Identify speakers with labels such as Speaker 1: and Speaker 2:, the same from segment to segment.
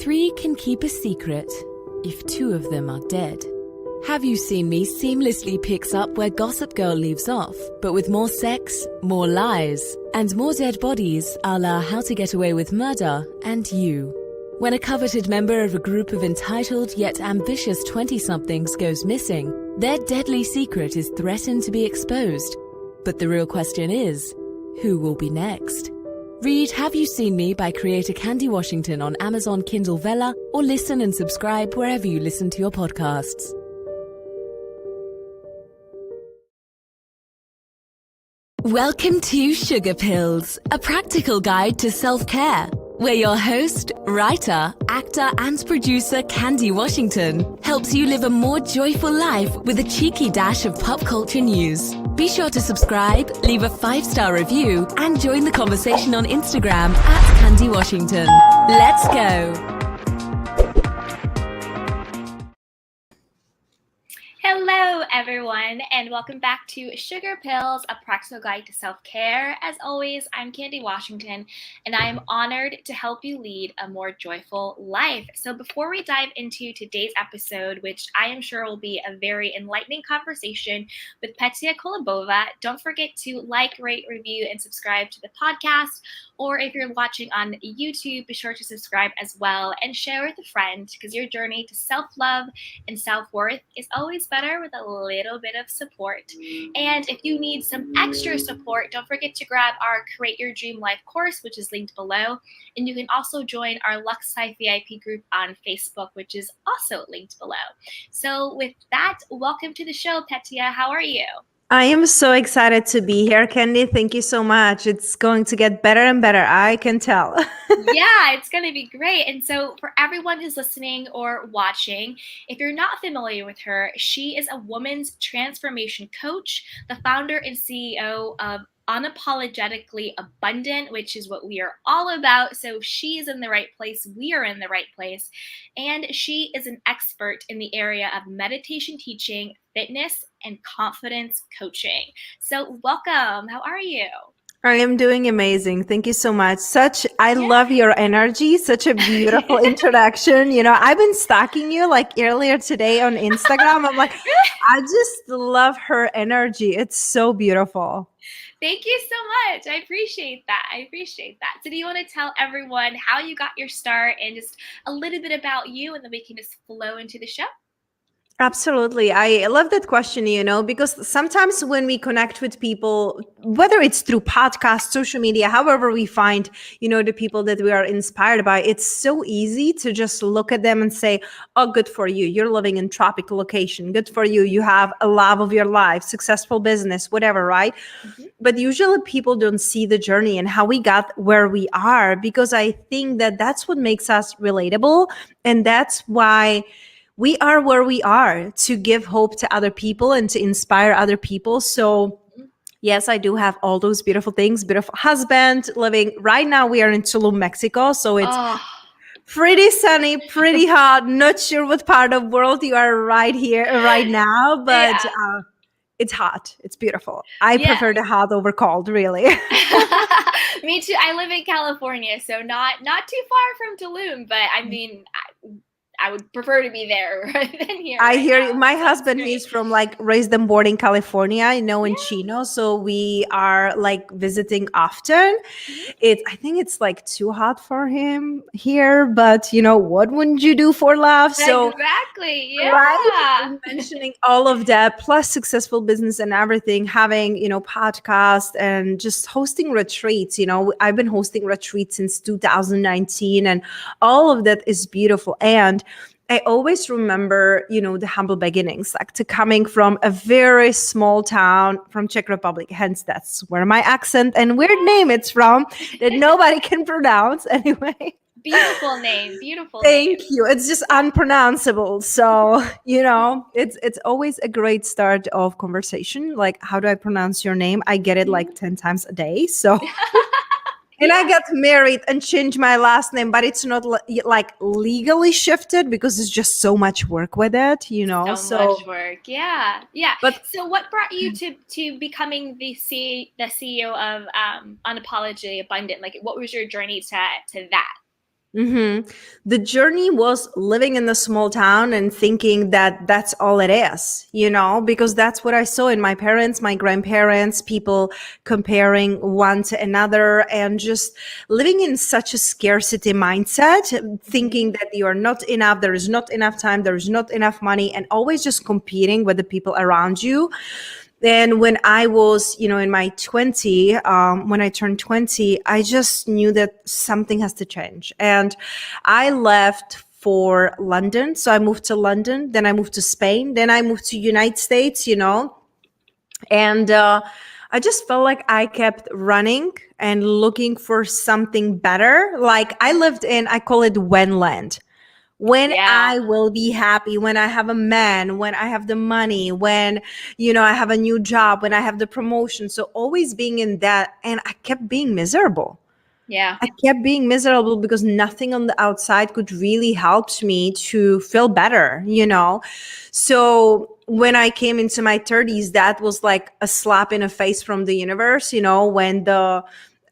Speaker 1: Three can keep a secret if two of them are dead. Have You Seen Me seamlessly picks up where Gossip Girl leaves off, but with more sex, more lies, and more dead bodies a la How to Get Away with Murder and You. When a coveted member of a group of entitled yet ambitious 20-somethings goes missing, their deadly secret is threatened to be exposed. But the real question is, who will be next? Read Have You Seen Me by creator Candy Washington on Amazon Kindle Vella, or listen and subscribe wherever you listen to your podcasts. Welcome to Sugar Pills, a practical guide to self-care, where your host, writer, actor and producer Candy Washington helps you live a more joyful life with a cheeky dash of pop culture news. Be sure to subscribe, leave a 5-star review, and join the conversation on Instagram at Candy Washington. Let's go!
Speaker 2: Hello, everyone, and welcome back to Sugar Pills, a practical guide to self-care. As always, I'm Candy Washington, and I am honored to help you lead a more joyful life. So before we dive into today's episode, which I am sure will be a very enlightening conversation with Petia Kolibova, don't forget to like, rate, review, and subscribe to the podcast. Or if you're watching on YouTube, be sure to subscribe as well and share with a friend, because your journey to self-love and self-worth is always better with a little bit of support. And if you need some extra support, don't forget to grab our Create Your Dream Life course, which is linked below. And you can also join our Lux Life VIP group on Facebook, which is also linked below. So with that, welcome to the show, Petia. How are you?
Speaker 3: I am so excited to be here, Candy. Thank you so much. It's going to get better and better. I can tell.
Speaker 2: Yeah, it's going to be great. And so for everyone who's listening or watching, if you're not familiar with her, she is a woman's transformation coach, the founder and CEO of Unapologetically Abundant, which is what we are all about. So she's in the right place. We are in the right place. And she is an expert in the area of meditation teaching, fitness, and confidence coaching. So welcome. How are you?
Speaker 3: I am doing amazing. Thank you so much. I love your energy. Such a beautiful introduction. You know, I've been stalking you like earlier today on Instagram. I'm like, I just love her energy. It's so beautiful.
Speaker 2: Thank you so much. I appreciate that. So do you want to tell everyone how you got your start and just a little bit about you, and then we can just flow into the show?
Speaker 3: Absolutely. I love that question, you know, because sometimes when we connect with people, whether it's through podcasts, social media, however we find, you know, the people that we are inspired by, it's so easy to just look at them and say, oh, good for you. You're living in tropical location. Good for you. You have a love of your life, successful business, whatever, right? Mm-hmm. But usually people don't see the journey and how we got where we are, because I think that that's what makes us relatable. And that's why we are where we are, to give hope to other people and to inspire other people. So yes, I do have all those beautiful things. Beautiful husband, living right now. We are in Tulum, Mexico. So it's pretty sunny, pretty hot. Not sure what part of the world you are right now, but it's hot. It's beautiful. I prefer the hot over cold, really.
Speaker 2: Me too. I live in California, so not too far from Tulum, but I mean, I would prefer to be there than here.
Speaker 3: I hear you. My husband, he's from raised and born in California, you know, in Chino. So we are visiting often. I think it's too hot for him here, but you know, what wouldn't you do for love? So
Speaker 2: exactly. Yeah.
Speaker 3: Right? Mentioning all of that, plus successful business and everything, having, you know, podcast and just hosting retreats. You know, I've been hosting retreats since 2019, and all of that is beautiful. And I always remember, you know, the humble beginnings, to coming from a very small town from Czech Republic. Hence, that's where my accent and weird name it's from that nobody can pronounce anyway.
Speaker 2: Beautiful name.
Speaker 3: Thank you. It's just unpronounceable. So, you know, it's always a great start of conversation. Like, how do I pronounce your name? I get it 10 times a day. So... And I got married and changed my last name, but it's not legally shifted because it's just so much work with it, you know.
Speaker 2: So much work, yeah. But so, what brought you to becoming the CEO of Unapologetically Abundant? What was your journey to that?
Speaker 3: Mm-hmm. The journey was living in the small town and thinking that that's all it is, because that's what I saw in my parents, my grandparents, people comparing one to another and just living in such a scarcity mindset, thinking that you are not enough, there is not enough time, there is not enough money, and always just competing with the people around you. And when I was, in my when I turned 20, I just knew that something has to change. And I left for London. So I moved to London, then I moved to Spain, then I moved to United States, and I just felt like I kept running and looking for something better. Like I call it when land. When
Speaker 2: Yeah.
Speaker 3: I will be happy, when I have a man, when I have the money, when, I have a new job, when I have the promotion. So always being in that. And I kept being miserable.
Speaker 2: Yeah.
Speaker 3: I kept being miserable because nothing on the outside could really help me to feel better, So when I came into my 30s, that was like a slap in the face from the universe, when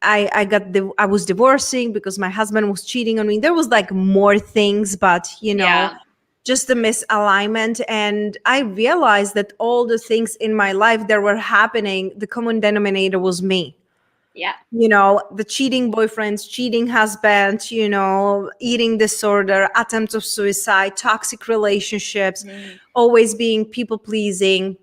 Speaker 3: I was divorcing because my husband was cheating on me. There was like more things, but
Speaker 2: Yeah.
Speaker 3: just the misalignment. And I realized that all the things in my life that were happening, the common denominator was me.
Speaker 2: Yeah.
Speaker 3: The cheating boyfriends, cheating husband, eating disorder, attempts of suicide, toxic relationships, always being people pleasing.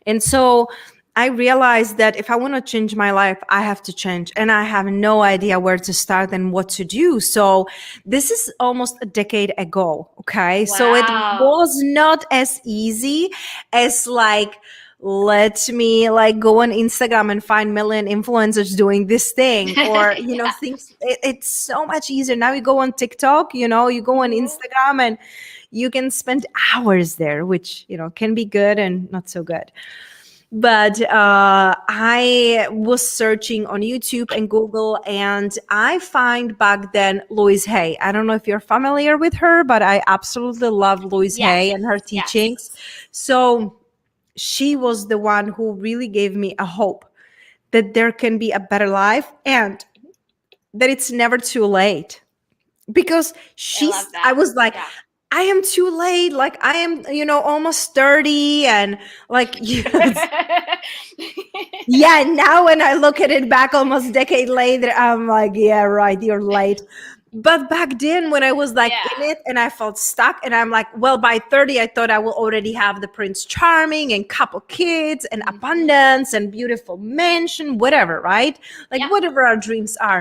Speaker 3: And so I realized that if I want to change my life, I have to change. And I have no idea where to start and what to do. So this is almost a decade ago. Okay. So it
Speaker 2: Wow.
Speaker 3: was not as easy as let me go on Instagram and find million influencers doing this thing or, things. It's so much easier. Now you go on TikTok, you go on Instagram and you can spend hours there, which, can be good and not so good. But I was searching on YouTube and Google, and I find back then Louise Hay. I don't know if you're familiar with her, but I absolutely love Louise Hay and her teachings.
Speaker 2: Yes.
Speaker 3: So she was the one who really gave me a hope that there can be a better life and that it's never too late. Because I was like,
Speaker 2: Yeah.
Speaker 3: I am too late. Like I am, almost 30 and yeah. Now when I look at it back almost a decade later, I'm like, yeah, right. You're late. But back then when I was in it and I felt stuck and I'm like, well, by 30, I thought I will already have the Prince Charming and couple kids and abundance and beautiful mansion, whatever, right? Whatever our dreams are.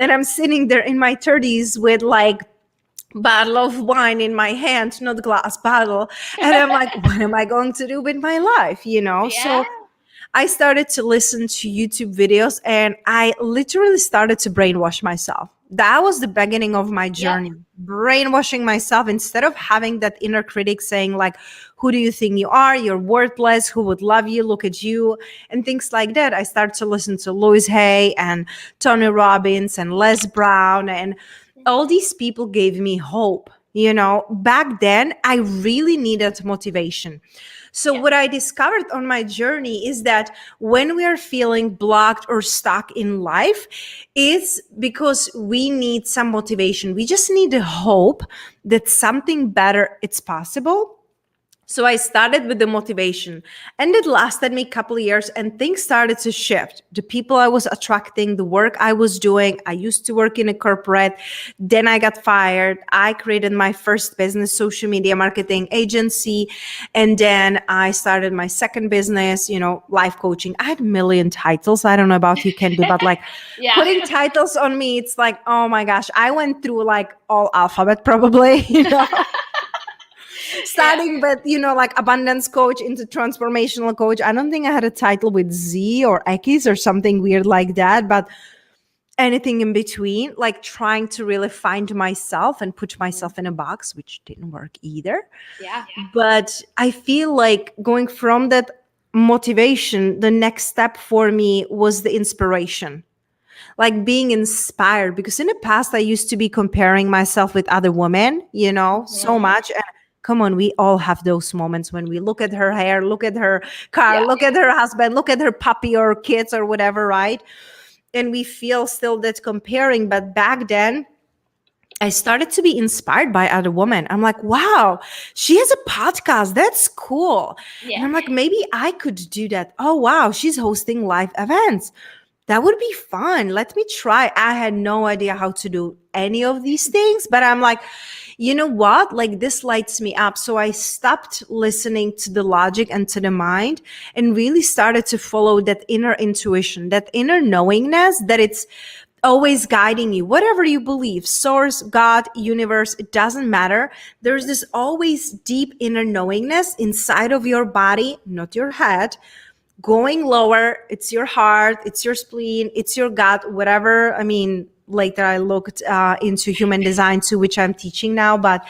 Speaker 3: And I'm sitting there in my 30s with bottle of wine in my hand, not glass bottle. And I'm like, what am I going to do with my life? So I started to listen to YouTube videos and I literally started to brainwash myself. That was the beginning of my journey, brainwashing myself instead of having that inner critic saying who do you think you are? You're worthless. Who would love you? Look at you and things like that. I started to listen to Louise Hay and Tony Robbins and Les Brown, and all these people gave me hope. Back then I really needed motivation. So what I discovered on my journey is that when we are feeling blocked or stuck in life, it's because we need some motivation. We just need a hope that something better is possible. So I started with the motivation and it lasted me a couple of years and things started to shift. The people I was attracting, the work I was doing. I used to work in a corporate. Then I got fired. I created my first business, social media marketing agency. And then I started my second business, life coaching. I had a million titles. I don't know about you, Candy, but putting titles on me, it's like, oh my gosh, I went through all alphabet probably, starting with, abundance coach into transformational coach. I don't think I had a title with Z or X or something weird like that, but anything in between, trying to really find myself and put myself in a box, which didn't work either.
Speaker 2: Yeah.
Speaker 3: But I feel like going from that motivation, the next step for me was the inspiration. Being inspired, because in the past I used to be comparing myself with other women, so much. And come on, we all have those moments when we look at her hair, look at her car, look at her husband, look at her puppy or kids or whatever, right? And we feel still that comparing. But back then I started to be inspired by other women. I'm like, wow, she has a podcast. That's cool. And
Speaker 2: Yeah.
Speaker 3: I'm like, maybe I could do that. Oh, wow, she's hosting live events. That would be fun. Let me try. I had no idea how to do any of these things, but I'm like, you know what? Like, this lights me up. So I stopped listening to the logic and to the mind and really started to follow that inner intuition, that inner knowingness that it's always guiding you, whatever you believe, source, God, universe, it doesn't matter. There's this always deep inner knowingness inside of your body, not your head, going lower. It's your heart, it's your spleen, it's your gut, whatever. I mean, later I looked into human design too, which I'm teaching now, but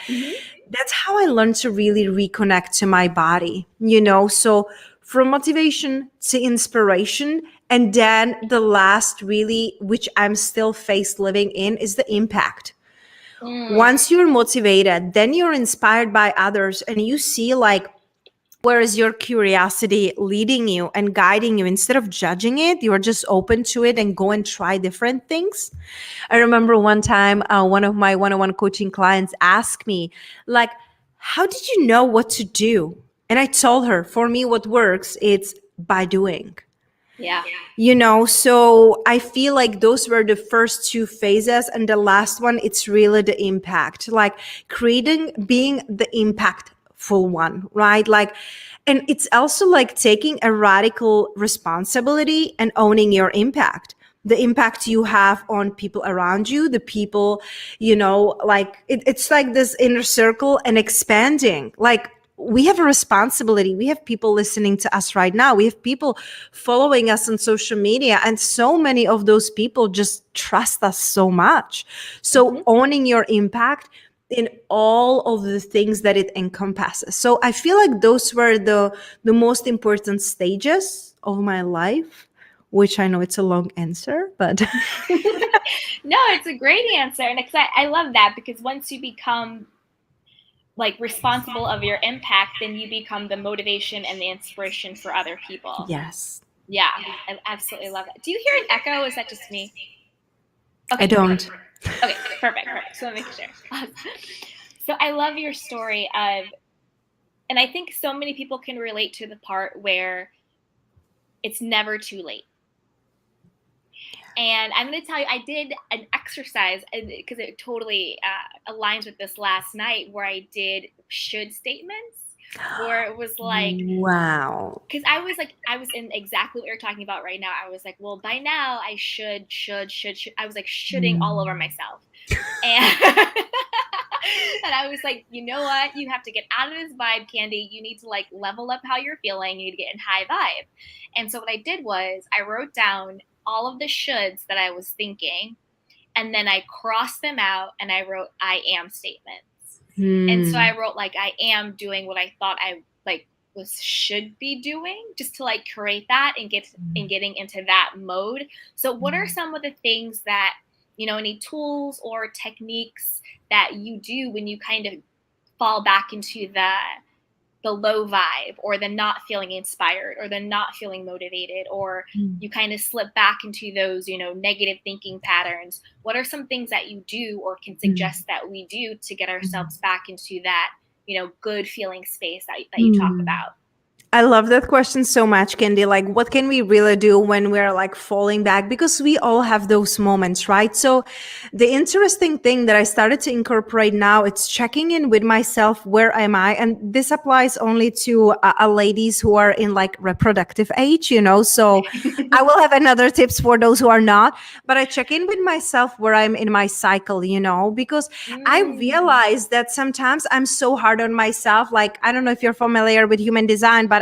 Speaker 3: that's how I learned to really reconnect to my body, you know? So from motivation to inspiration. And then the last really, which I'm still faced living in, is the impact. Once you're motivated, then you're inspired by others and you see like, where is your curiosity leading you and guiding you? Instead of judging it, you are just open to it and go and try different things. I remember one time, one of my one-on-one coaching clients asked me, like, how did you know what to do? And I told her, for me, what works, it's by doing.
Speaker 2: Yeah.
Speaker 3: You know, so I feel like those were the first two phases. And the last one, it's really the impact, like creating, being the impactful one, right? Like, and it's also like taking a radical responsibility and owning your impact. The impact you have on people around you, the people, you know, like it's like this inner circle and expanding. Like, we have a responsibility. We have people listening to us right now. We have people following us on social media. And so many of those people just trust us so much. So owning your impact in all of the things that it encompasses. So I feel like those were the most important stages of my life, which I know it's a long answer, but
Speaker 2: No, it's a great answer. And I love that, because once you become like responsible of your impact, then you become the motivation and the inspiration for other people.
Speaker 3: yes.
Speaker 2: Yeah, I absolutely love that. Do you hear an echo? Is that just me? Okay,
Speaker 3: I don't.
Speaker 2: Okay, perfect. So let me make sure. So I love your story of, and I think so many people can relate to the part where it's never too late. And I'm going to tell you, I did an exercise because it totally aligns with this last night, where I did should statements, where it was like,
Speaker 3: wow.
Speaker 2: because I was in exactly what you're talking about right now. I was like, well, by now I should. I was like shoulding all over myself. And, and I was like, you know what? You have to get out of this vibe, Candy. You need to like level up how you're feeling. You need to get in high vibe. And so what I did was I wrote down all of the shoulds that I was thinking, and then I crossed them out and I wrote I am statements. And so I wrote like I am doing what I thought I like should be doing, just to like create that and getting into that mode. So what are some of the things that, you know, any tools or techniques that you do when you kind of fall back into the low vibe, or the not feeling inspired, or the not feeling motivated, or you kind of slip back into those, you know, negative thinking patterns? What are some things that you do or can suggest that we do to get ourselves back into that, you know, good feeling space that you talk about?
Speaker 3: I love that question so much, Candy. Like, what can we really do when we're like falling back? Because we all have those moments, right? So the interesting thing that I started to incorporate now, it's checking in with myself. Where am I? And this applies only to ladies who are in like reproductive age, you know? So I will have another tips for those who are not, but I check in with myself where I'm in my cycle, you know, because I realize that sometimes I'm so hard on myself. Like, I don't know if you're familiar with human design, but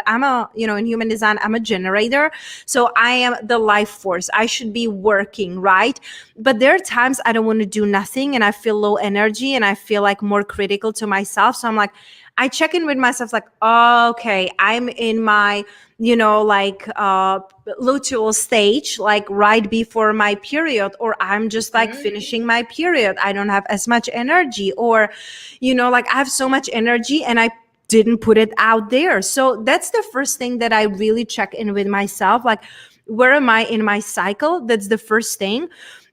Speaker 3: in human design, I'm a generator. So I am the life force. I should be working, right? But there are times I don't want to do nothing and I feel low energy and I feel like more critical to myself. So I'm like, I check in with myself like, oh, okay, I'm in my, luteal stage, like right before my period, or I'm just like finishing my period. I don't have as much energy, or, like I have so much energy and I didn't put it out there. So that's the first thing that I really check in with myself. Like, where am I in my cycle? That's the first thing.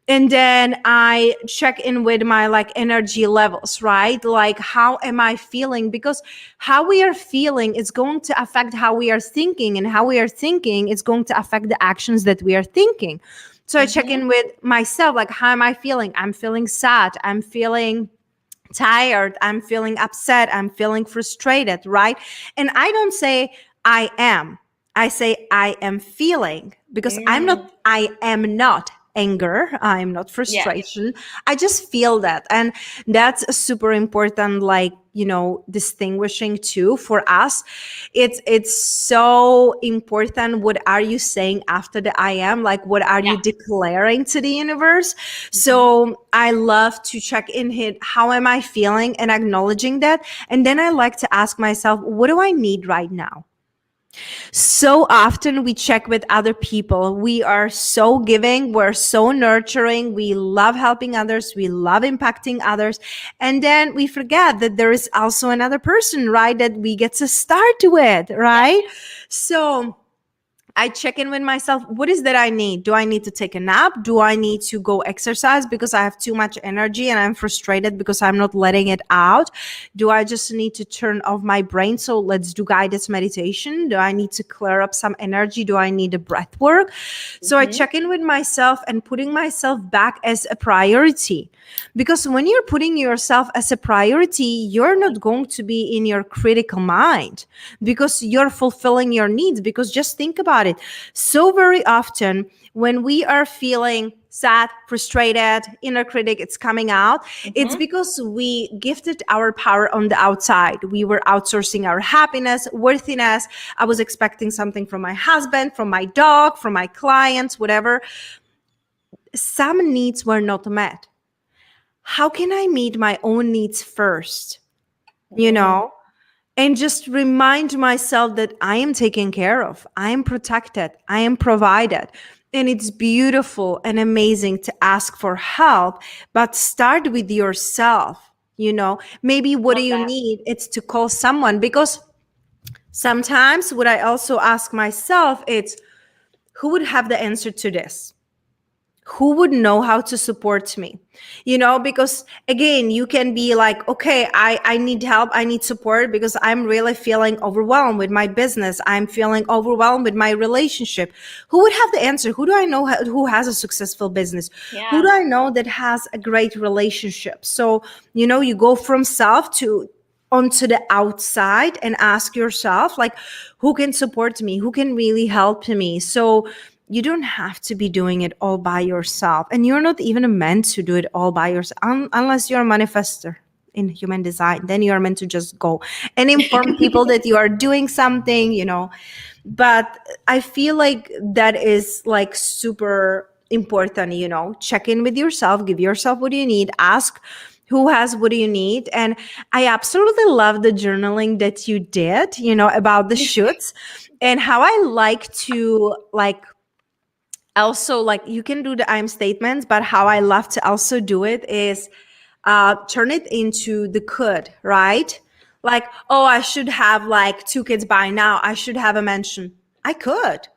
Speaker 3: And then I check in with my like energy levels, right? Like, how am I feeling? Because how we are feeling is going to affect how we are thinking, and how we are thinking is going to affect the actions that we are thinking. So I check in with myself, like, how am I feeling? I'm feeling sad. I'm feeling tired. I'm feeling upset. I'm feeling frustrated, right? And I don't say I am. I say I am feeling, because I am not anger. I am not frustration. I just feel that. And that's a super important, like, distinguishing too for us. It's so important. What are you saying after the I am? Like, what are you declaring to the universe? So I love to check in here. How am I feeling, and acknowledging that. And then I like to ask myself, what do I need right now? So often we check with other people. We are so giving. We're so nurturing. We love helping others. We love impacting others. And then we forget that there is also another person, right? That we get to start with, right? Yeah. So I check in with myself. What is that I need? Do I need to take a nap? Do I need to go exercise because I have too much energy and I'm frustrated because I'm not letting it out? Do I just need to turn off my brain? So let's do guided meditation. Do I need to clear up some energy? Do I need a breath work? So I check in with myself and putting myself back as a priority. Because when you're putting yourself as a priority, you're not going to be in your critical mind, because you're fulfilling your needs. Because just think about it. So very often when we are feeling sad, frustrated, inner critic, it's coming out. It's because we gifted our power on the outside. We were outsourcing our happiness, worthiness. I was expecting something from my husband, from my dog, from my clients, whatever. Some needs were not met. How can I meet my own needs first? And just remind myself that I am taken care of. I am protected. I am provided. And it's beautiful and amazing to ask for help, but start with yourself. Maybe what do you need? It's to call someone, because sometimes what I also ask myself is, who would have the answer to this? Who would know how to support me? Because again, you can be like, okay, I need help. I need support because I'm really feeling overwhelmed with my business. I'm feeling overwhelmed with my relationship. Who would have the answer? Who do I know who has a successful business? Yeah. Who do I know that has a great relationship? So, you go from self onto the outside and ask yourself, like, who can support me? Who can really help me? So you don't have to be doing it all by yourself. And you're not even meant to do it all by yourself, unless you're a manifester in human design. Then you're meant to just go and inform people that you are doing something, But I feel like that is like super important, check in with yourself, give yourself what you need, ask who has what do you need. And I absolutely love the journaling that you did, about the shoots, and how I like to also, like, you can do the I am statements, but how I love to also do it is turn it into the could, right? Like, oh, I should have like 2 kids by now. I should have a mansion. I could.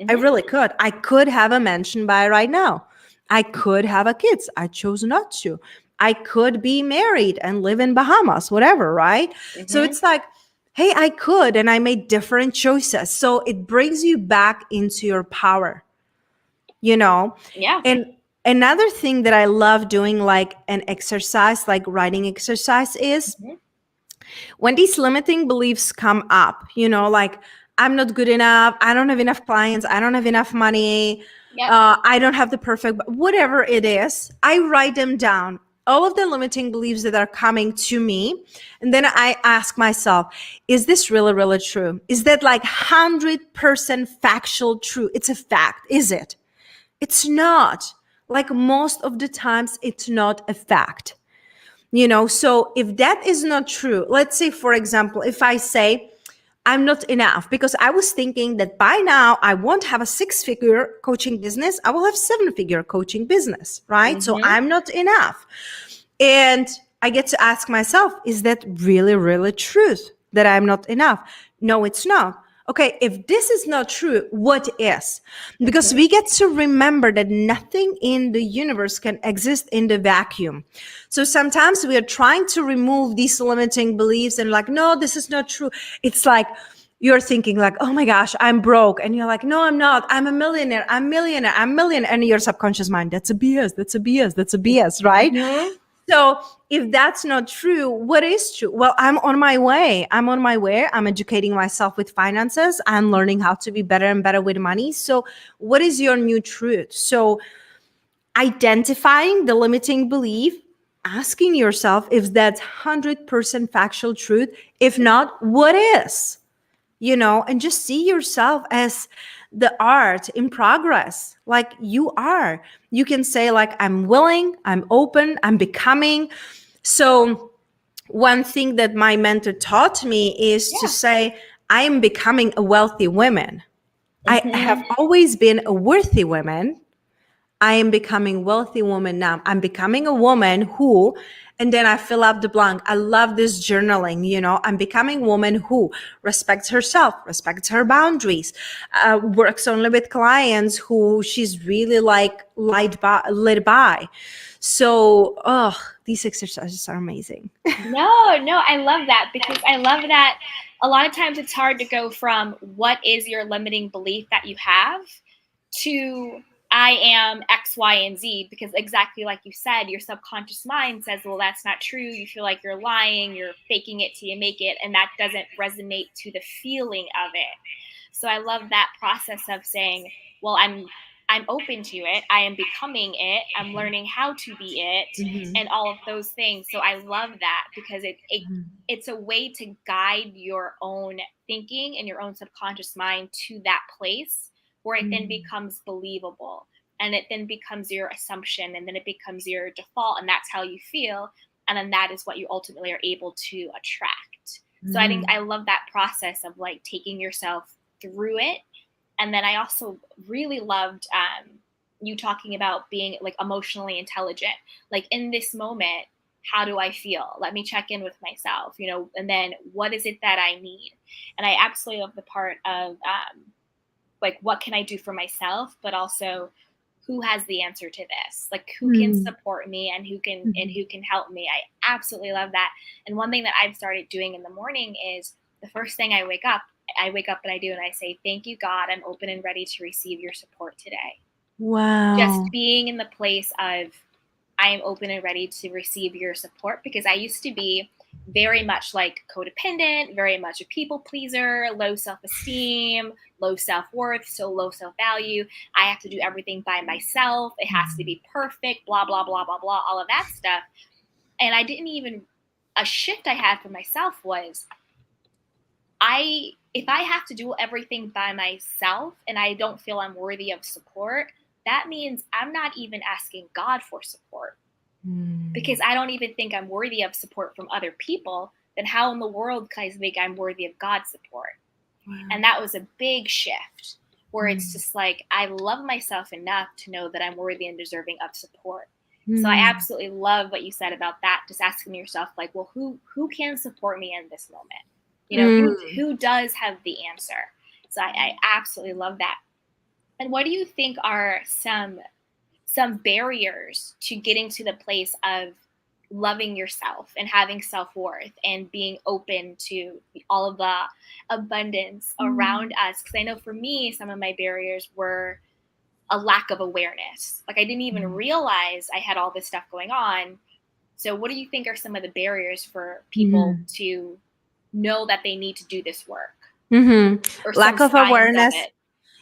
Speaker 3: I really could. I could have a mansion by right now. I could have a kids. I chose not to. I could be married and live in Bahamas, whatever, right? So it's like, hey, I could, and I made different choices. So it brings you back into your power. Yeah. And another thing that I love doing, like an exercise, like writing exercise, is when these limiting beliefs come up, like, I'm not good enough. I don't have enough clients. I don't have enough money. I don't have the perfect, whatever it is, I write them down. All of the limiting beliefs that are coming to me. And then I ask myself, is this really, really true? Is that like 100% factual true? It's a fact. Is it? It's not. Like, most of the times it's not a fact, so if that is not true, let's say, for example, if I say I'm not enough, because I was thinking that by now I won't have a 6-figure coaching business, I will have 7-figure coaching business, right? So I'm not enough. And I get to ask myself, is that really, really truth that I'm not enough? No, it's not. Okay, if this is not true, what is? Because we get to remember that nothing in the universe can exist in the vacuum. So sometimes we are trying to remove these limiting beliefs and like, no, this is not true. It's like you're thinking like, oh my gosh, I'm broke. And you're like, no, I'm not. I'm a millionaire. I'm millionaire. I'm millionaire. And your subconscious mind, that's a BS. That's a BS. That's a BS, right?
Speaker 2: Mm-hmm.
Speaker 3: So if that's not true, what is true? Well, I'm on my way. I'm educating myself with finances. I'm learning how to be better and better with money. So what is your new truth? So identifying the limiting belief, asking yourself if that's 100% factual truth. If not, what is? And just see yourself as the art in progress, like you are. You can say like, I'm willing, I'm open, I'm becoming. So one thing that my mentor taught me is to say, I am becoming a wealthy woman. I have always been a worthy woman. I am becoming wealthy woman now. I'm becoming a woman who, and then I fill up the blank. I love this journaling, I'm becoming a woman who respects herself, respects her boundaries, works only with clients who she's really like led by. So, these exercises are amazing.
Speaker 2: No, I love that, because I love that a lot of times it's hard to go from what is your limiting belief that you have to I am X, Y, and Z, because exactly like you said, your subconscious mind says, well, that's not true. You feel like you're lying, you're faking it till you make it, and that doesn't resonate to the feeling of it. So I love that process of saying, well, I'm open to it. I am becoming it. I'm learning how to be it, and all of those things. So I love that, because it's a way to guide your own thinking and your own subconscious mind to that place where it then becomes believable, and it then becomes your assumption, and then it becomes your default, and that's how you feel. And then that is what you ultimately are able to attract. So I think I love that process of like taking yourself through it. And then I also really loved you talking about being like emotionally intelligent. Like in this moment, how do I feel? Let me check in with myself, and then what is it that I need? And I absolutely love the part of like, what can I do for myself, but also who has the answer to this? Like, who can support me and who can help me? I absolutely love that. And one thing that I've started doing in the morning is the first thing I wake up and I do, and I say, thank you, God, I'm open and ready to receive your support today.
Speaker 3: Wow.
Speaker 2: Just being in the place of, I am open and ready to receive your support, because I used to be very much like codependent, very much a people pleaser, low self-esteem, low self-worth, so low self-value. I have to do everything by myself. It has to be perfect, blah, blah, blah, blah, blah, all of that stuff. And a shift I had for myself was, if I have to do everything by myself and I don't feel I'm worthy of support, that means I'm not even asking God for support. Because I don't even think I'm worthy of support from other people, then how in the world can I think I'm worthy of God's support? Wow. And that was a big shift where it's just like, I love myself enough to know that I'm worthy and deserving of support. So I absolutely love what you said about that. Just asking yourself, like, well, who can support me in this moment? Who does have the answer? So I absolutely love that. And what do you think are some barriers to getting to the place of loving yourself and having self-worth and being open to all of the abundance around us? Because I know for me, some of my barriers were a lack of awareness. Like I didn't even realize I had all this stuff going on. So what do you think are some of the barriers for people to know that they need to do this work? Or
Speaker 3: lack of awareness.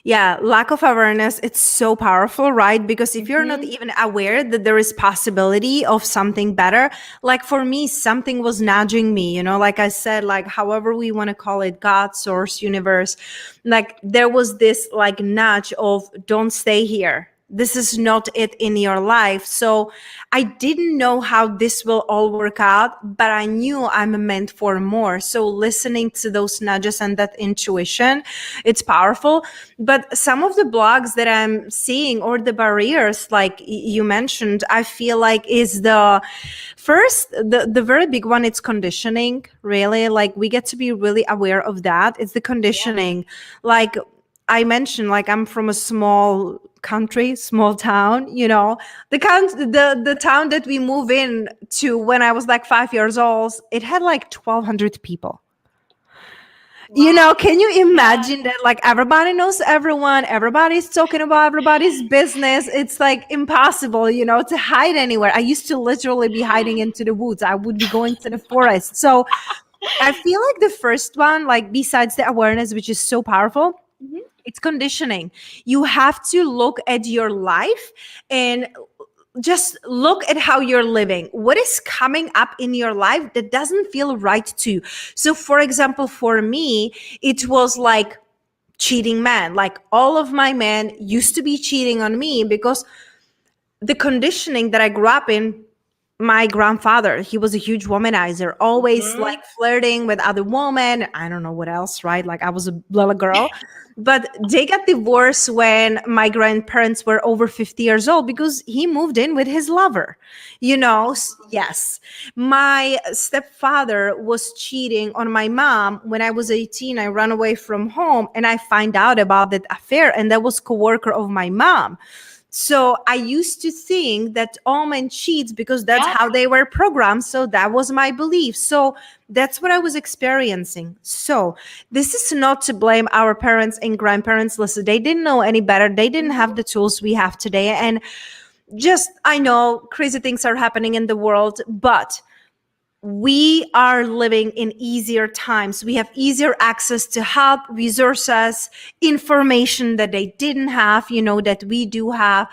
Speaker 3: Yeah, lack of awareness, it's so powerful, right? Because if you're not even aware that there is possibility of something better, like for me, something was nudging me, like I said, like however we want to call it, God, source, universe, like there was this like nudge of don't stay here. this is not it in your life. So I didn't know how this will all work out, but I knew I'm meant for more. So listening to those nudges and that intuition, it's powerful. But some of the blogs that I'm seeing, or the barriers, like you mentioned, I feel like is the first, the very big one, it's conditioning, really. Like we get to be really aware of that. It's the conditioning. Like I mentioned, like I'm from a small country, small town, the town that we moved in to when I was like 5 years old, it had like 1,200 people. Can you imagine that? Like everybody knows everyone, everybody's talking about everybody's business. It's like impossible, to hide anywhere. I used to literally be hiding into the woods. I would be going to the forest. So I feel like the first one, like besides the awareness, which is so powerful, it's conditioning. You have to look at your life and just look at how you're living. What is coming up in your life that doesn't feel right to you? So for example, for me, it was like cheating men. Like all of my men used to be cheating on me because the conditioning that I grew up in, my grandfather, he was a huge womanizer, always like flirting with other women. I don't know what else, right? Like I was a little girl, but they got divorced when my grandparents were over 50 years old because he moved in with his lover, Yes. My stepfather was cheating on my mom. When I was 18, I ran away from home and I find out about that affair, and that was coworker of my mom. So I used to think that all men cheat because that's how they were programmed. So that was my belief. So that's what I was experiencing. So this is not to blame our parents and grandparents. Listen, they didn't know any better. They didn't have the tools we have today. And I know crazy things are happening in the world, but we are living in easier times. We have easier access to help, resources, information that they didn't have, that we do have.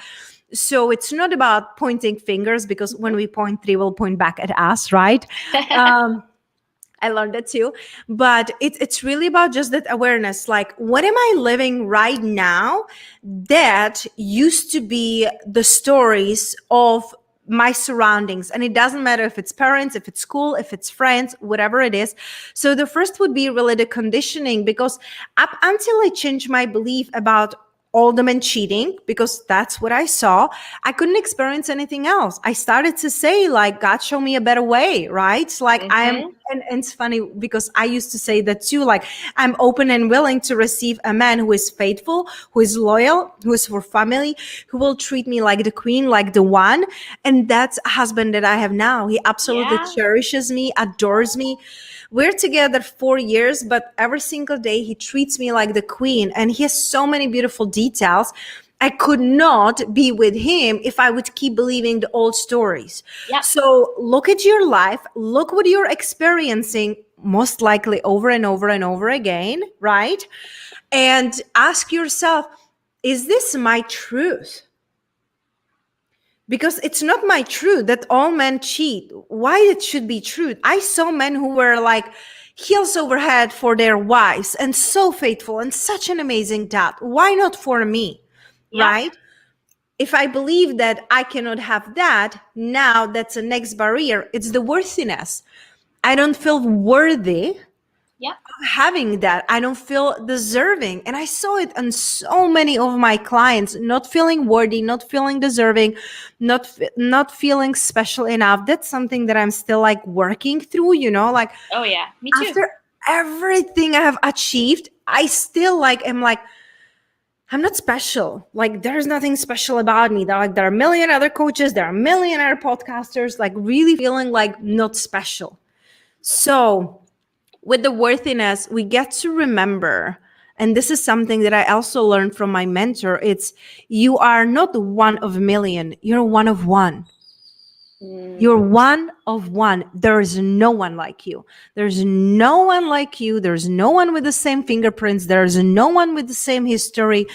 Speaker 3: So it's not about pointing fingers, because when we point, they will point back at us, right? I learned that too. But it's really about just that awareness. Like, what am I living right now that used to be the stories of my surroundings? And it doesn't matter if it's parents, if it's school, if it's friends, whatever it is. So the first would be really the conditioning, because up until I changed my belief about all the men cheating, because that's what I saw, I couldn't experience anything else. I started to say, like, God, show me a better way, right? Like I am, and it's funny because I used to say that too, like I'm open and willing to receive a man who is faithful, who is loyal, who is for family, who will treat me like the queen, like the one. And that's a husband that I have now. He absolutely cherishes me, adores me. We're together 4 years, but every single day he treats me like the queen, and he has so many beautiful details. I could not be with him if I would keep believing the old stories. So look at your life, look what you're experiencing, most likely over and over and over again, right? And ask yourself, is this my truth? Because it's not my truth that all men cheat. Why it should be true? I saw men who were like heels over head for their wives and so faithful and such an amazing dad. Why not for me? Right? If I believe that I cannot have that, now that's the next barrier. It's the worthiness. I don't feel worthy of having that. I don't feel deserving. And I saw it on so many of my clients, not feeling worthy, not feeling deserving, not feeling special enough. That's something that I'm still like working through, like,
Speaker 2: oh yeah, me too.
Speaker 3: After everything I have achieved, I still am like, I'm not special. Like, there's nothing special about me. There are a million other coaches, there are a million other podcasters, like really feeling like not special. So with the worthiness, we get to remember, and this is something that I also learned from my mentor, it's you are not one of a million, you're one of one. You're one of one. There is no one like you. There's no one like you. There's no one with the same fingerprints. There's no one with the same history.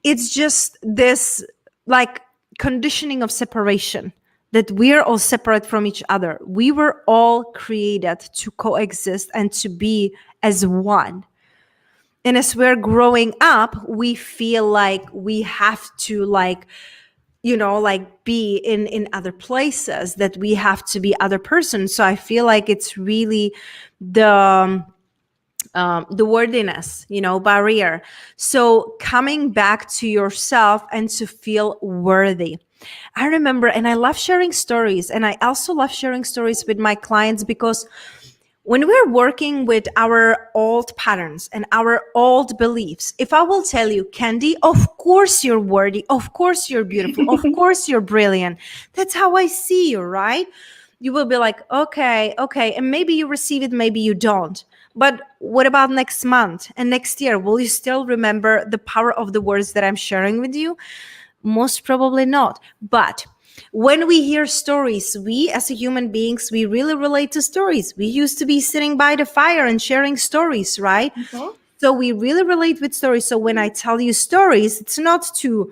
Speaker 3: It's just this like conditioning of separation, that we're all separate from each other. We were all created to coexist and to be as one. And as we're growing up, we feel like we have to like, like be in other places, that we have to be other person. So I feel like it's really the worthiness, barrier. So coming back to yourself and to feel worthy. I remember, and I love sharing stories, and I also love sharing stories with my clients, because when we're working with our old patterns and our old beliefs, if I will tell you, Candy, of course you're worthy, of course you're beautiful, of course you're brilliant, that's how I see you, right? You will be like, okay, and maybe you receive it, maybe you don't. But what about next month and next year? Will you still remember the power of the words that I'm sharing with you? Most probably not. But when we hear stories, we as human beings, we really relate to stories. We used to be sitting by the fire and sharing stories, right?
Speaker 2: Mhm.
Speaker 3: So we really relate with stories. So when I tell you stories, it's not to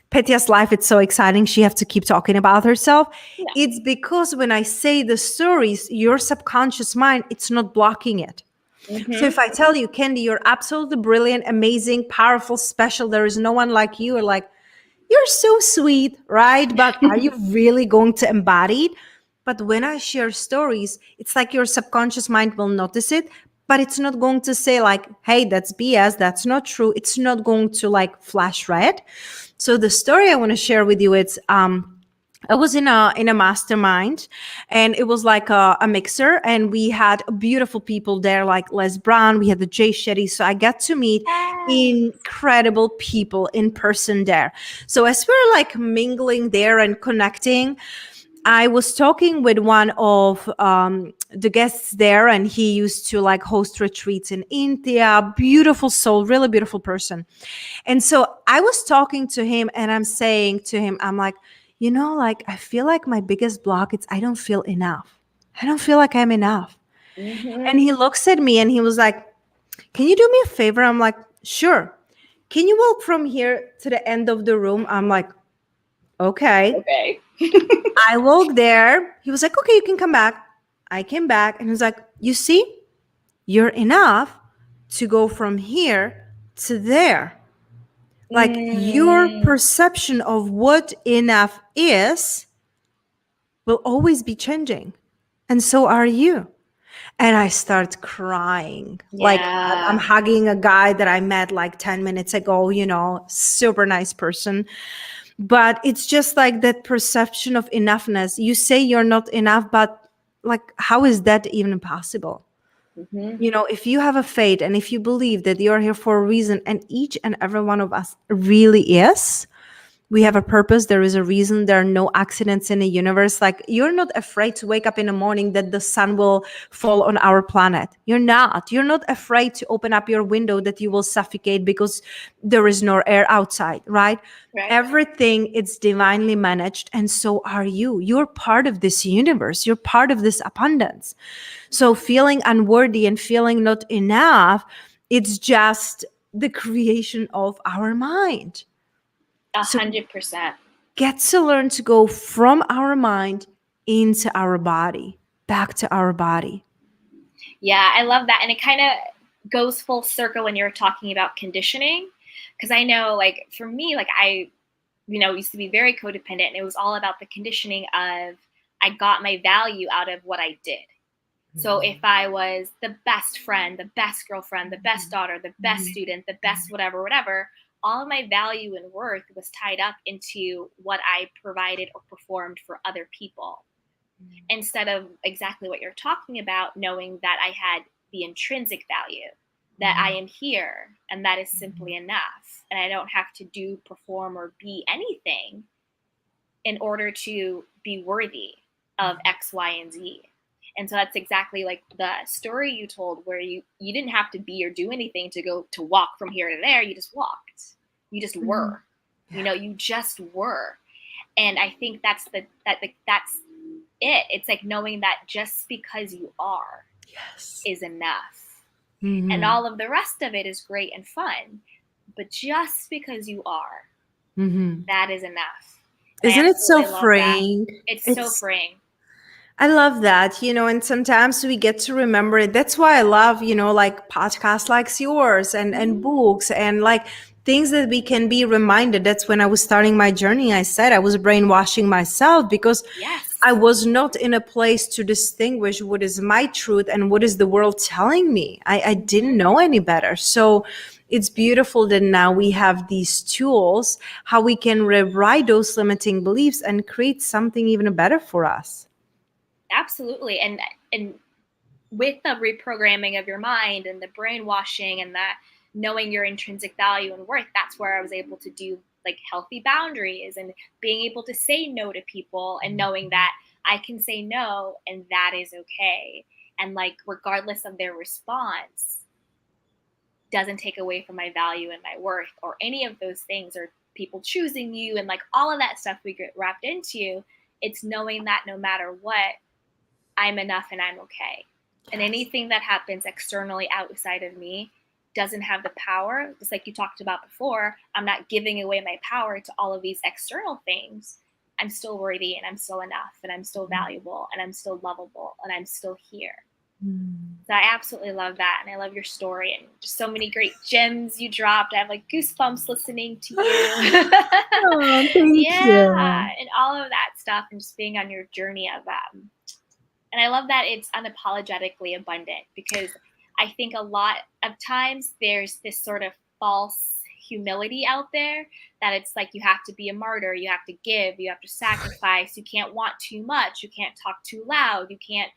Speaker 3: Petia's life, it's so exciting, she has to keep talking about herself.
Speaker 2: Yeah.
Speaker 3: It's because when I say the stories, your subconscious mind, it's not blocking it. So if I tell you, Candy, you're absolutely brilliant, amazing, powerful, special, there is no one like you, or like, you're so sweet, right? But are you really going to embody it? But when I share stories, it's like your subconscious mind will notice it, but it's not going to say like, hey, that's BS, that's not true. It's not going to like flash red. So the story I want to share with you, it's I was in a mastermind, and it was like a mixer, and we had beautiful people there like Les Brown, we had the Jay Shetty. So I got to meet incredible people in person there. So as we're like mingling there and connecting, I was talking with one of the guests there, and he used to like host retreats in India. Beautiful soul, really beautiful person. And so I was talking to him, and I'm saying to him, I'm like, like I feel like my biggest block is I don't feel enough. I don't feel like I'm enough. And he looks at me and he was like, can you do me a favor? I'm like, sure. Can you walk from here to the end of the room? I'm like, okay.
Speaker 2: Okay.
Speaker 3: I walked there. He was like, okay, you can come back. I came back, and he was like, you see, you're enough to go from here to there. Like your perception of what enough is will always be changing. And so are you. And I start crying. Like I'm
Speaker 2: Yeah.
Speaker 3: hugging a guy that I met like 10 minutes ago, super nice person. But it's just like that perception of enoughness. You say you're not enough, but like, how is that even possible? If you have a faith and if you believe that you're here for a reason, and each and every one of us really is, we have a purpose, there is a reason, there are no accidents in the universe. Like, you're not afraid to wake up in the morning that the sun will fall on our planet. You're not afraid to open up your window that you will suffocate because there is no air outside, right?
Speaker 2: Right.
Speaker 3: Everything is divinely managed, and so are you. You're part of this universe, you're part of this abundance. So feeling unworthy and feeling not enough, it's just the creation of our mind.
Speaker 2: 100%.
Speaker 3: Get to learn to go from our mind into our body, back to our body.
Speaker 2: Yeah, I love that. And it kind of goes full circle when you're talking about conditioning. Because I know, like, for me, like, I, used to be very codependent, and it was all about the conditioning of I got my value out of what I did. So if I was the best friend, the best girlfriend, the best daughter, the best student, the best whatever, all of my value and worth was tied up into what I provided or performed for other people. Instead of exactly what you're talking about, knowing that I had the intrinsic value, that I am here, and that is simply enough. And I don't have to perform, or be anything in order to be worthy of X, Y, and Z. And so that's exactly like the story you told, where you didn't have to be or do anything to walk from here to there. You just walked. You just were.
Speaker 3: Yeah.
Speaker 2: You just were. And I think that's it. It's like knowing that just because you are is enough. And all of the rest of it is great and fun. But just because you are, that is enough.
Speaker 3: Isn't it so freeing?
Speaker 2: It's so freeing.
Speaker 3: I love that, and sometimes we get to remember it. That's why I love, like podcasts like yours and books and like things that we can be reminded. That's when I was starting my journey. I said I was brainwashing myself because
Speaker 2: Yes.
Speaker 3: I was not in a place to distinguish what is my truth and what is the world telling me. I didn't know any better. So it's beautiful that now we have these tools, how we can rewrite those limiting beliefs and create something even better for us.
Speaker 2: Absolutely. And with the reprogramming of your mind and the brainwashing and that knowing your intrinsic value and worth, that's where I was able to do like healthy boundaries and being able to say no to people and knowing that I can say no and that is okay. And like, regardless of their response, doesn't take away from my value and my worth or any of those things, or people choosing you and like all of that stuff we get wrapped into. It's knowing that no matter what, I'm enough and I'm okay. And anything that happens externally outside of me doesn't have the power, just like you talked about before. I'm not giving away my power to all of these external things. I'm still worthy and I'm still enough and I'm still valuable and I'm still lovable and I'm still here. So I absolutely love that. And I love your story and just so many great gems you dropped. I have like goosebumps listening to you.
Speaker 3: Oh, thank
Speaker 2: Yeah. And all of that stuff and just being on your journey of and I love that it's unapologetically abundant, because I think a lot of times there's this sort of false humility out there that it's like you have to be a martyr, you have to give, you have to sacrifice, you can't want too much, you can't talk too loud, you can't,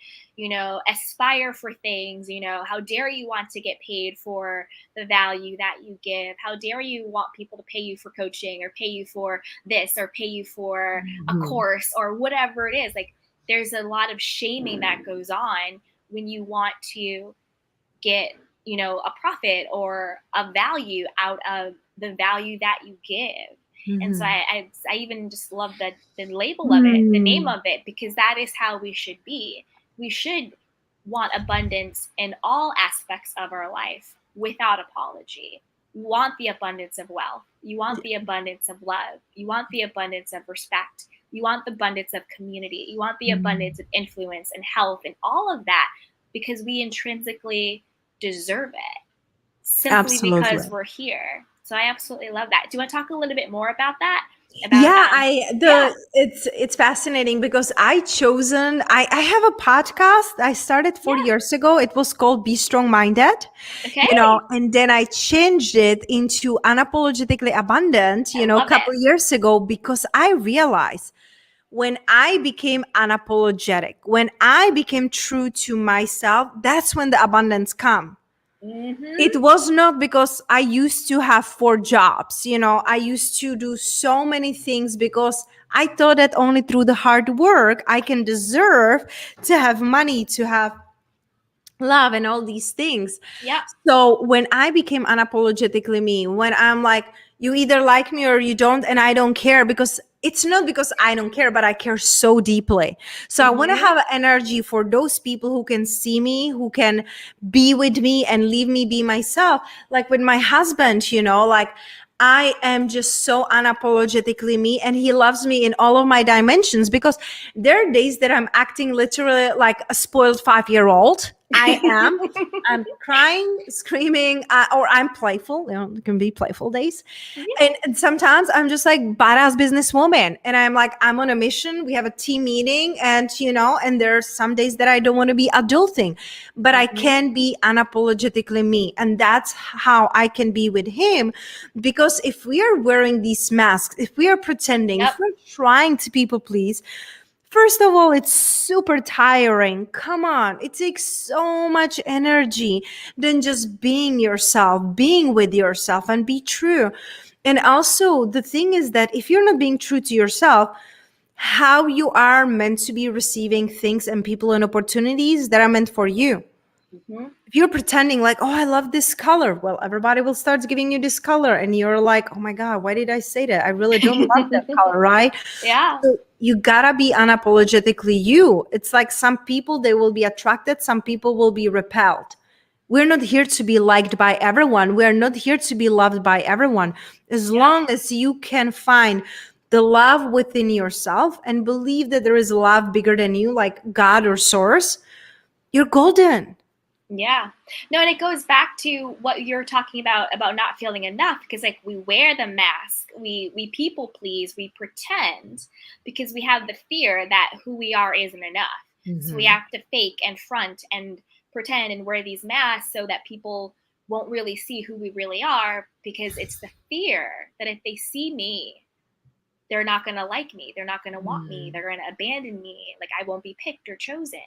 Speaker 2: aspire for things, how dare you want to get paid for the value that you give? How dare you want people to pay you for coaching or pay you for this or pay you for a course or whatever it is? Like, there's a lot of shaming that goes on when you want to get, a profit or a value out of the value that you give. And so I even just love the label of it, the name of it, because that is how we should be. We should want abundance in all aspects of our life without apology. You want the abundance of wealth. You want the abundance of love. You want the abundance of respect. You want the abundance of community. You want the abundance of influence and health and all of that, because we intrinsically deserve it simply because we're here. So I absolutely love that. Do you want to talk a little bit more about that?
Speaker 3: It's fascinating because I have a podcast I started 4 years ago. It was called Be Strong Minded.
Speaker 2: Okay.
Speaker 3: And then I changed it into Unapologetically Abundant, a couple of years ago, because I realized when I became unapologetic, when I became true to myself, that's when the abundance come. It was not because I used to have 4 jobs. I used to do so many things because I thought that only through the hard work I can deserve to have money, to have love and all these things.
Speaker 2: Yeah.
Speaker 3: So when I became unapologetically me, when I'm like, you either like me or you don't, and I don't care, because it's not because I don't care, but I care so deeply. So I want to have energy for those people who can see me, who can be with me and leave me be myself. Like with my husband, like I am just so unapologetically me, and he loves me in all of my dimensions, because there are days that I'm acting literally like a spoiled 5-year-old. I'm crying, screaming, or I'm playful. It can be playful days. And sometimes I'm just like badass businesswoman, and I'm like, I'm on a mission. We have a team meeting, and and there are some days that I don't want to be adulting, but I can be unapologetically me. And that's how I can be with him. Because if we are wearing these masks, if we are pretending, if we're trying to people please, first of all, it's super tiring. Come on. It takes so much energy than just being yourself, being with yourself, and be true. And also, the thing is that if you're not being true to yourself, how you are meant to be receiving things and people and opportunities that are meant for you. If you're pretending like, oh, I love this color, well, everybody will start giving you this color, and you're like, oh my God, why did I say that? I really don't love that color, right?
Speaker 2: Yeah.
Speaker 3: So you gotta be unapologetically you. It's like some people, they will be attracted, some people will be repelled. We're not here to be liked by everyone. We're not here to be loved by everyone. As long as you can find the love within yourself and believe that there is love bigger than you, like God or source, you're golden.
Speaker 2: Yeah. No, and it goes back to what you're talking about not feeling enough, because like we wear the mask, we people please, we pretend because we have the fear that who we are isn't enough. So we have to fake and front and pretend and wear these masks so that people won't really see who we really are, because it's the fear that if they see me, they're not going to like me, they're not going to want me, they're going to abandon me, like I won't be picked or chosen.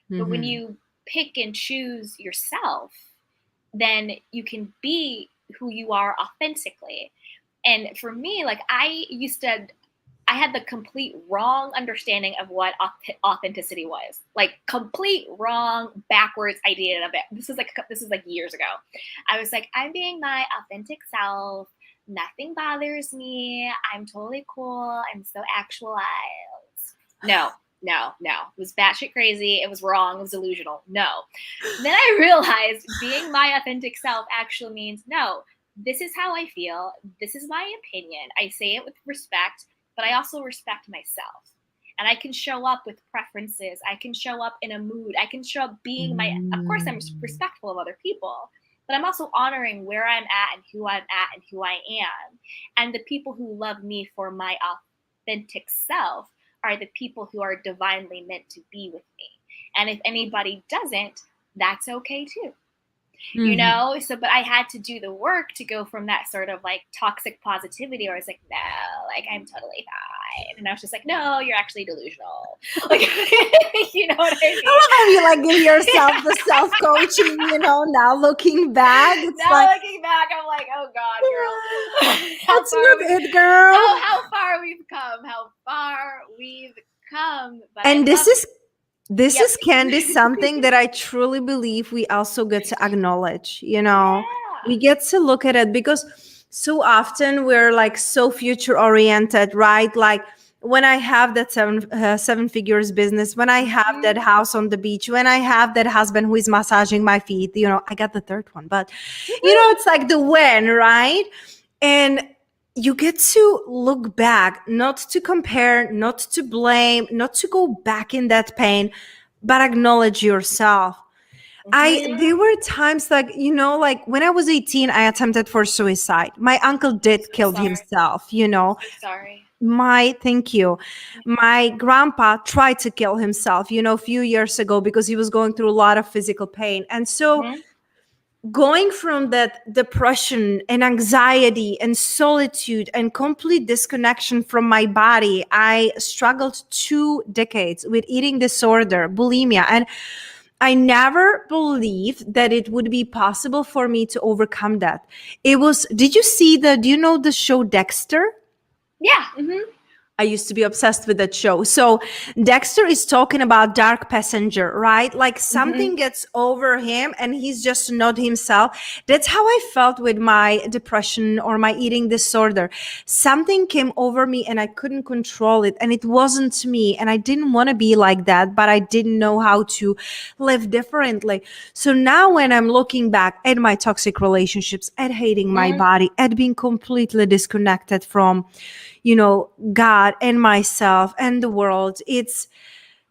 Speaker 2: But when you pick and choose yourself, then you can be who you are authentically. And for me, like I had the complete wrong understanding of what authenticity was. Like complete wrong, backwards idea of it. This is like years ago. I was like, I'm being my authentic self. Nothing bothers me. I'm totally cool. I'm so actualized. No. It was batshit crazy. It was wrong. It was delusional. No. Then I realized being my authentic self actually means, no, this is how I feel. This is my opinion. I say it with respect, but I also respect myself. And I can show up with preferences. I can show up in a mood. I can show up being of course, I'm respectful of other people, but I'm also honoring where I'm at and who I'm at and who I am. And the people who love me for my authentic self are the people who are divinely meant to be with me. And if anybody doesn't, that's okay too. You know? So, but I had to do the work to go from that sort of like toxic positivity where I was like, no, like I'm totally fine. And I was just like, no, you're actually delusional. Like, you know what I mean?
Speaker 3: I love how you like give yourself the self-coaching, you know, now looking back.
Speaker 2: Looking back, I'm like, oh God, girl.
Speaker 3: That's not it, girl.
Speaker 2: How far we've come. But
Speaker 3: and this is Candy, something that I truly believe we also get to acknowledge, you know. We get to look at it because so often we're like so future oriented, right? Like when I have that seven figures business, when I have that house on the beach, when I have that husband who is massaging my feet, you know, I got the third one, but you know, it's like the when, right? And you get to look back, not to compare, not to blame, not to go back in that pain, but acknowledge yourself. There were times like, you know, like when I was 18, I attempted for suicide. My uncle did kill himself, you know.
Speaker 2: Sorry.
Speaker 3: Thank you. My grandpa tried to kill himself, you know, a few years ago because he was going through a lot of physical pain. And so going from that depression and anxiety and solitude and complete disconnection from my body, I struggled 2 decades with eating disorder, bulimia, and I never believed that it would be possible for me to overcome that. Do you know the show Dexter?
Speaker 2: Yeah.
Speaker 3: I used to be obsessed with that show. So Dexter is talking about dark passenger, right? Like something gets over him and he's just not himself. That's how I felt with my depression or my eating disorder. Something came over me and I couldn't control it. And it wasn't me. And I didn't want to be like that, but I didn't know how to live differently. So now when I'm looking back at my toxic relationships, at hating my body, at being completely disconnected from, you know, God and myself and the world, it's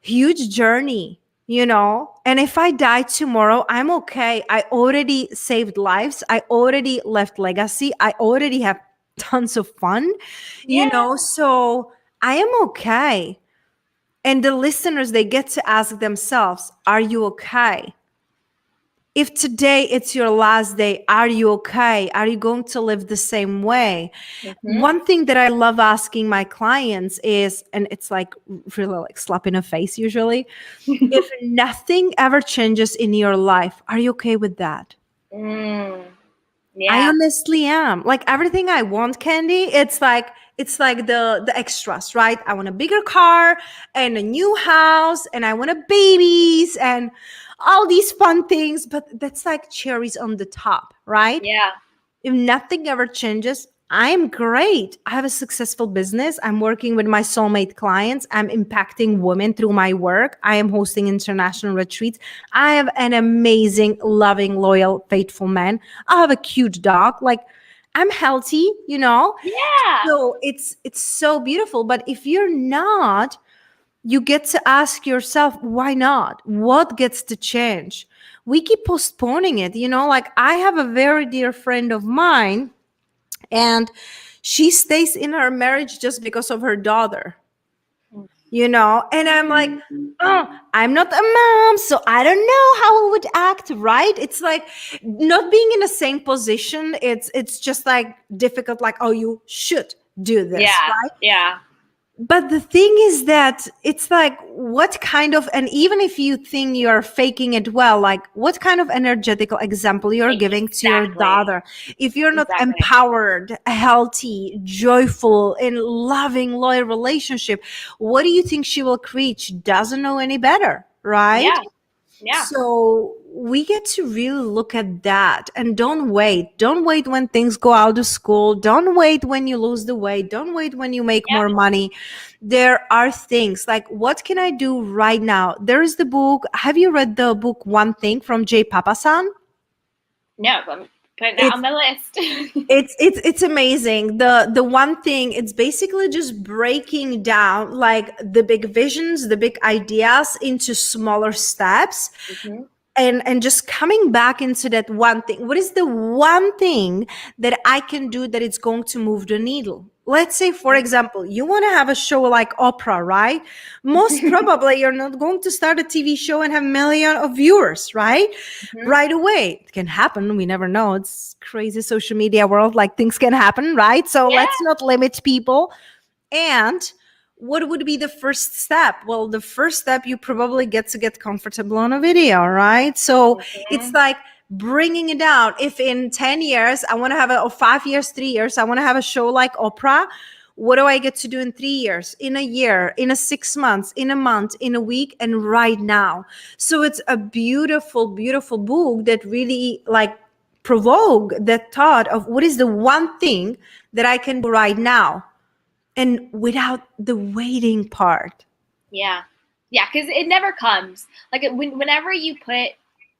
Speaker 3: huge journey, you know. And if I die tomorrow, I'm okay. I already saved lives. I already left legacy. I already have tons of fun, you know, so I am okay. And the listeners, they get to ask themselves, are you okay? If today it's your last day, are you okay? Are you going to live the same way? One thing that I love asking my clients is, and it's like really like slap in the face usually, if nothing ever changes in your life, are you okay with that? I honestly am. Like everything I want, Candy, it's like the extras, right? I want a bigger car and a new house and I want a babies and all these fun things, but that's like cherries on the top, right?
Speaker 2: Yeah.
Speaker 3: If nothing ever changes, I'm great. I have a successful business. I'm working with my soulmate clients. I'm impacting women through my work. I am hosting international retreats. I have an amazing, loving, loyal, faithful man. I have a cute dog. Like, I'm healthy, you know?
Speaker 2: Yeah.
Speaker 3: So it's so beautiful. But if you're not, you get to ask yourself, why not? What gets to change? We keep postponing it, you know, like I have a very dear friend of mine, and she stays in her marriage just because of her daughter, you know. And I'm like, oh, I'm not a mom, so I don't know how I would act, right? It's like not being in the same position. It's just like difficult, like, oh, you should do this,
Speaker 2: Yeah.
Speaker 3: right?
Speaker 2: Yeah.
Speaker 3: But the thing is that it's like, what kind of, and even if you think you're faking it well, like what kind of energetical example you're giving to your
Speaker 2: Exactly.
Speaker 3: daughter? If you're not
Speaker 2: Exactly.
Speaker 3: empowered, healthy, joyful, in loving, loyal relationship, what do you think she will create? She doesn't know any better, right?
Speaker 2: Yeah. Yeah.
Speaker 3: So we get to really look at that, and don't wait. Don't wait when things go out of school. Don't wait when you lose the weight. Don't wait when you make more money. There are things like, what can I do right now? There is the book. Have you read the book One Thing from Jay Papasan?
Speaker 2: No, I'm putting that
Speaker 3: It's
Speaker 2: on my list.
Speaker 3: it's amazing. The One Thing, it's basically just breaking down like the big visions, the big ideas into smaller steps.
Speaker 2: Mhm.
Speaker 3: And just coming back into that one thing. What is the one thing that I can do that it's going to move the needle? Let's say, for example, you want to have a show like Oprah, right? Most probably you're not going to start a TV show and have millions of viewers, right?
Speaker 2: Mhm.
Speaker 3: Right away. It can happen. We never know. It's crazy social media world. Like things can happen, right? So
Speaker 2: Yeah.
Speaker 3: let's not limit people. And what would be the first step? Well, the first step, you probably get to get comfortable on a video, right? So it's like bringing it down. If in 10 years, I want to have or 5 years, 3 years, I want to have a show like Oprah, what do I get to do in 3 years, in a year, in a 6 months, in a month, in a week, and right now? So it's a beautiful, beautiful book that really like provoke that thought of what is the one thing that I can do right now, and without the waiting part.
Speaker 2: Yeah. Yeah, because it never comes. Like whenever you put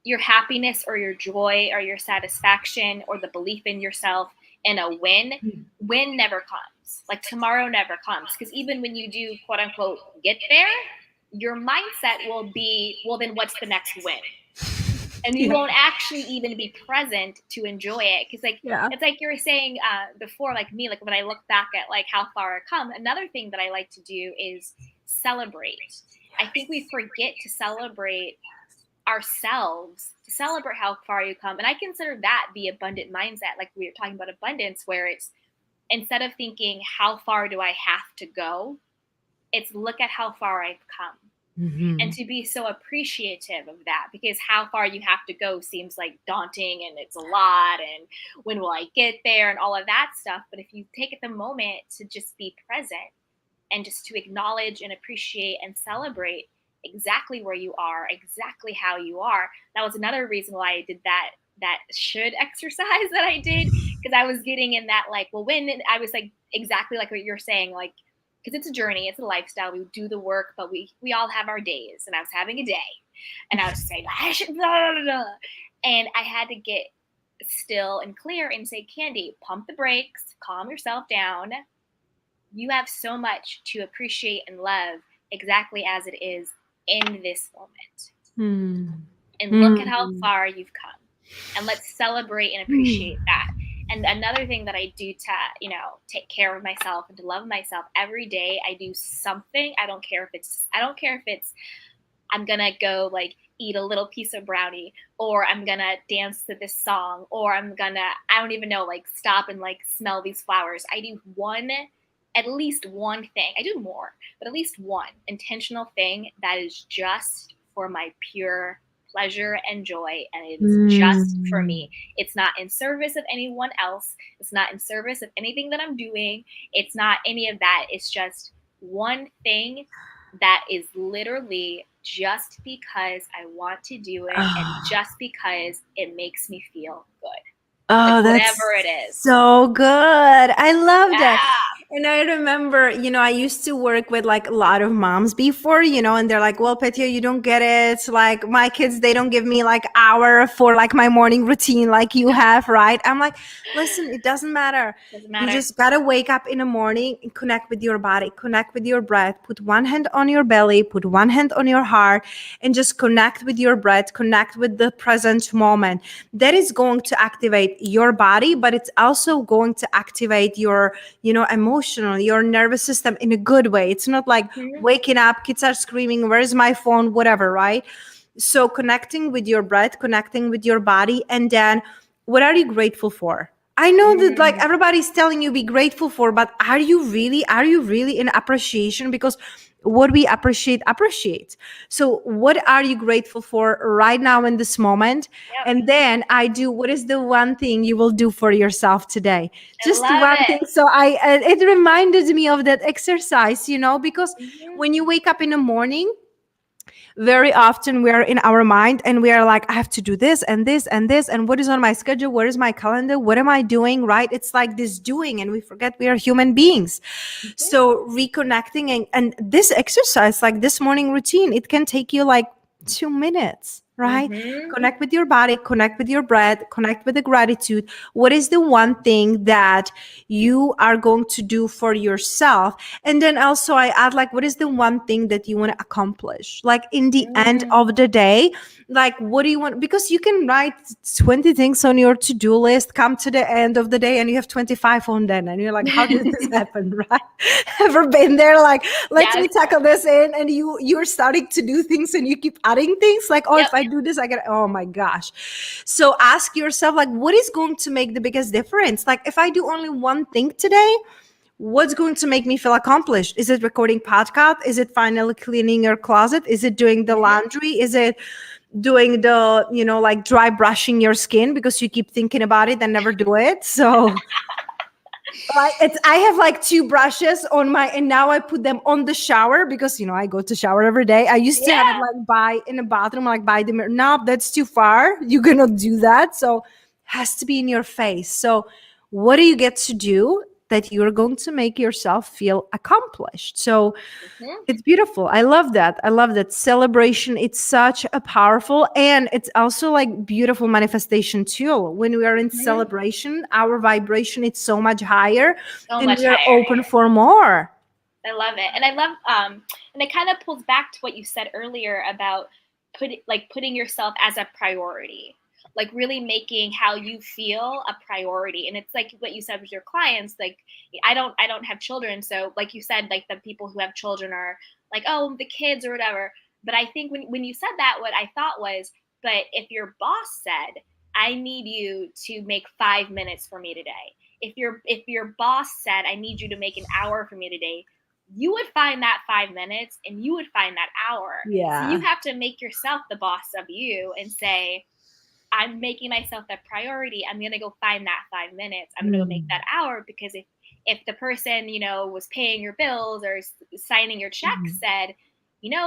Speaker 2: your happiness or your joy or your satisfaction or the belief in yourself in a win never comes. Like tomorrow never comes. Because even when you do quote unquote get there, your mindset will be, well, then what's the next win? And you won't actually even be present to enjoy it. Because like it's like you were saying before, like me, like when I look back at like how far I've come, another thing that I like to do is celebrate. I think we forget to celebrate ourselves, to celebrate how far you come. And I consider that the abundant mindset. Like we were talking about abundance, where it's instead of thinking how far do I have to go, it's look at how far I've come. And to be so appreciative of that, because how far you have to go seems like daunting and it's a lot, and when will I get there and all of that stuff. But if you take the moment to just be present and just to acknowledge and appreciate and celebrate exactly where you are, exactly how you are. That was another reason why I did that should exercise that I did, because I was getting in that like, well, when I was like exactly like what you're saying, like, because it's a journey, it's a lifestyle. We do the work, but we all have our days. And I was having a day, and I was saying, I should, blah, blah, blah. And I had to get still and clear and say, Candy, pump the brakes, calm yourself down. You have so much to appreciate and love exactly as it is in this moment. And look at how far you've come. And let's celebrate and appreciate that. And another thing that I do to, take care of myself and to love myself every day, I do something. I don't care if it's I'm going to go like eat a little piece of brownie, or I'm going to dance to this song, or I'm going to, I don't even know, like stop and like smell these flowers. I do at least one thing. I do more, but at least one intentional thing that is just for my pure pleasure and joy, and it is just for me. It's not in service of anyone else. It's not in service of anything that I'm doing. It's not any of that. It's just one thing that is literally just because I want to do it, and just because it makes me feel good.
Speaker 3: Oh,
Speaker 2: like
Speaker 3: that's
Speaker 2: whatever it is.
Speaker 3: so good. I love that. And I remember, I used to work with like a lot of moms before, and they're like, well, Petia, you don't get it. Like my kids, they don't give me like hour for like my morning routine like you have, right? I'm like, listen, it doesn't matter.
Speaker 2: Doesn't
Speaker 3: You
Speaker 2: matter.
Speaker 3: just got to wake up in the morning and connect with your body, connect with your breath, put one hand on your belly, put one hand on your heart, and just connect with your breath, connect with the present moment. That is going to activate your body, but it's also going to activate your, emotional, your nervous system in a good way. It's not like
Speaker 2: Mhm.
Speaker 3: waking up, kids are screaming, where's my phone, whatever, right? So connecting with your breath, connecting with your body, and then what are you grateful for? I know that like
Speaker 2: Mm.
Speaker 3: everybody's telling you be grateful for, but are you really in appreciation? Because what we appreciate. So what are you grateful for right now in this moment?
Speaker 2: Yep.
Speaker 3: And then I do, what is the one thing you will do for yourself today?
Speaker 2: I
Speaker 3: Just
Speaker 2: love
Speaker 3: one
Speaker 2: it.
Speaker 3: thing. So it reminded me of that exercise, because
Speaker 2: Mhm.
Speaker 3: when you wake up in the morning, very often we are in our mind and we are like, I have to do this and this and this, and what is on my schedule, where is my calendar, what am I doing, right? It's like this doing, and we forget we are human beings.
Speaker 2: Mhm.
Speaker 3: So reconnecting, and this exercise, like this morning routine, it can take you like 2 minutes, right?
Speaker 2: Mhm.
Speaker 3: Connect with your body, connect with your breath, connect with the gratitude. What is the one thing that you are going to do for yourself? And then also I add, like, what is the one thing that you want to accomplish? Like in the end
Speaker 2: Mm.
Speaker 3: of the day, like, what do you want? Because you can write 20 things on your to-do list, come to the end of the day and you have 25 on then. And you're like, how did this happen, right? Ever been there? Like, let me
Speaker 2: Yes.
Speaker 3: tackle this in, and you're starting to do things and you keep adding things like, oh,
Speaker 2: Yep.
Speaker 3: if I do this, I get, oh my gosh. So ask yourself, like, what is going to make the biggest difference? Like, if I do only one thing today, what's going to make me feel accomplished? Is it recording podcast? Is it finally cleaning your closet? Is it doing the
Speaker 2: Mhm.
Speaker 3: laundry? Is it doing the, like dry brushing your skin because you keep thinking about it and never do it? So like I have like two brushes on my, and now I put them on the shower because I go to shower every day. I used to have it
Speaker 2: Yeah.
Speaker 3: like by in the bathroom, like by the mirror. No, that's too far. You cannot do that. So has to be in your face. So what do you get to do that you're going to make yourself feel accomplished? So
Speaker 2: Mhm.
Speaker 3: it's beautiful. I love that. I love that celebration. It's such a powerful, and it's also like beautiful manifestation tool. When we are in
Speaker 2: Mhm.
Speaker 3: celebration, our vibration is so much higher
Speaker 2: So
Speaker 3: and
Speaker 2: much
Speaker 3: we are
Speaker 2: higher.
Speaker 3: open for more.
Speaker 2: I love it. And I love and it kind of pulls back to what you said earlier about putting yourself as a priority. Like really making how you feel a priority. And it's like what you said with your clients, like I don't have children, so like you said, like the people who have children are like, oh, the kids or whatever. But I think when you said that, what I thought was, but if your boss said, I need you to make 5 minutes for me today. If your boss said, I need you to make an hour for me today, you would find that 5 minutes and you would find that hour. So you
Speaker 3: Yeah.
Speaker 2: have to make yourself the boss of you and say, I'm making myself a priority. I'm gonna go find that 5 minutes. I'm gonna go make
Speaker 3: Mm.
Speaker 2: that hour, because if the person was paying your bills or signing your check
Speaker 3: Mhm.
Speaker 2: said,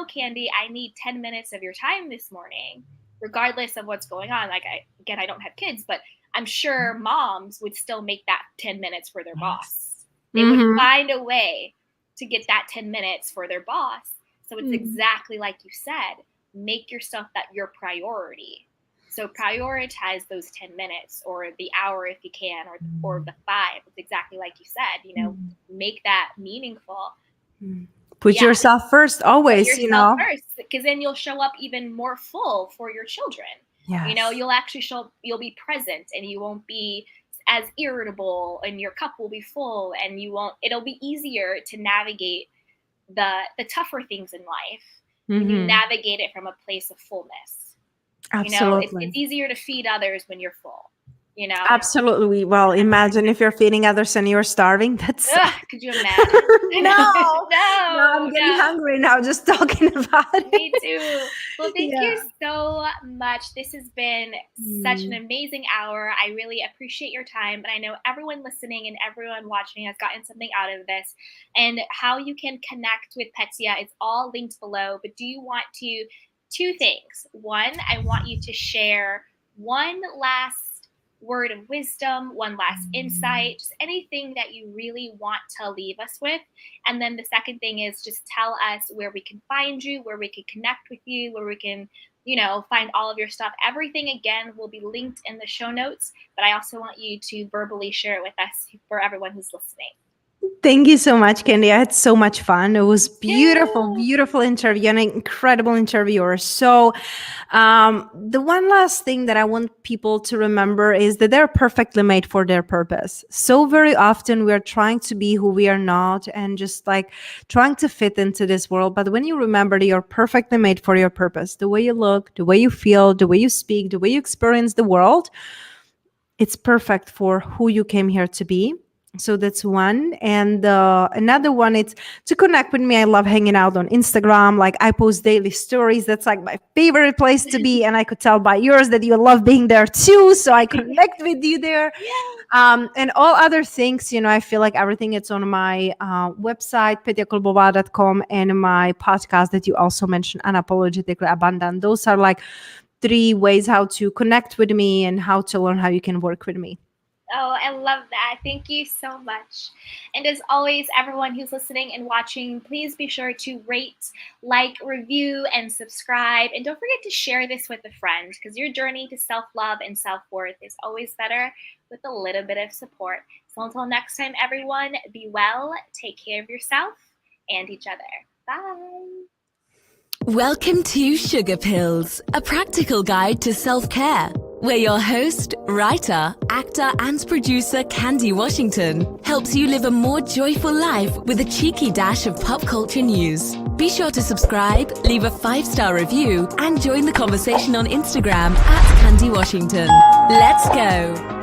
Speaker 2: Candy, I need 10 minutes of your time this morning, regardless of what's going on. Like I don't have kids, but I'm sure moms would still make that 10 minutes for their boss. They would
Speaker 3: Mhm.
Speaker 2: find a way to get that 10 minutes for their boss. So it's
Speaker 3: Mm.
Speaker 2: exactly like you said, make yourself that your priority. So prioritize those 10 minutes or the hour if you can, or the 5. It's exactly like you said,
Speaker 3: Mm.
Speaker 2: make that meaningful.
Speaker 3: Mm. Put
Speaker 2: Yeah,
Speaker 3: yourself first
Speaker 2: put
Speaker 3: always,
Speaker 2: yourself first, because then you'll show up even more full for your children.
Speaker 3: Yes.
Speaker 2: You'll actually you'll be present, and you won't be as irritable, and your cup will be full, and it'll be easier to navigate the tougher things in life when you
Speaker 3: Mhm.
Speaker 2: navigate it from a place of fullness. It's
Speaker 3: Absolutely.
Speaker 2: easier to feed others when you're full, you know?
Speaker 3: Absolutely. Well, imagine if you're feeding others and you're starving. That's
Speaker 2: Ugh, could you imagine?
Speaker 3: no. No, I'm
Speaker 2: No,
Speaker 3: getting
Speaker 2: no.
Speaker 3: hungry now just talking about
Speaker 2: Me
Speaker 3: it.
Speaker 2: too. Well, thank you
Speaker 3: Yeah.
Speaker 2: so much. This has been such an
Speaker 3: Mm.
Speaker 2: amazing hour. I really appreciate your time. And I know everyone listening and everyone watching has gotten something out of this. And how you can connect with Petia is all linked below. But do you want two things? One, I want you to share one last word of wisdom, one last insight, just anything that you really want to leave us with. And then the second thing is just tell us where we can find you, where we can connect with you, where we can, find all of your stuff. Everything, again, will be linked in the show notes, but I also want you to verbally share it with us for everyone who's listening.
Speaker 3: Thank you so much, Candy. I had so much fun. It was beautiful interview and an incredible interviewer. So the one last thing that I want people to remember is that they're perfectly made for their purpose. So very often we're trying to be who we are not and just like trying to fit into this world. But when you remember that you're perfectly made for your purpose, the way you look, the way you feel, the way you speak, the way you experience the world, it's perfect for who you came here to be. So that's one. And another one, it's to connect with me. I love hanging out on Instagram. Like I post daily stories. That's like my favorite place to be. And I could tell by yours that you love being there too. So I connect with you there. And all other things, I feel like everything is on my website, petiakolibova.com, and my podcast that you also mentioned, Unapologetically Abundant. Those are like 3 ways how to connect with me and how to learn how you can work with me.
Speaker 2: Oh, I love that. Thank you so much. And as always, everyone who's listening and watching, please be sure to rate, like, review, and subscribe. And don't forget to share this with a friend, because your journey to self-love and self-worth is always better with a little bit of support. So until next time, everyone, be well, take care of yourself and each other. Bye.
Speaker 1: Welcome to Sugar Pills, a practical guide to self-care, where your host, writer, actor, and producer Candy Washington helps you live a more joyful life with a cheeky dash of pop culture news. Be sure to subscribe, leave a 5-star review, and join the conversation on Instagram @Candy Washington. Let's go!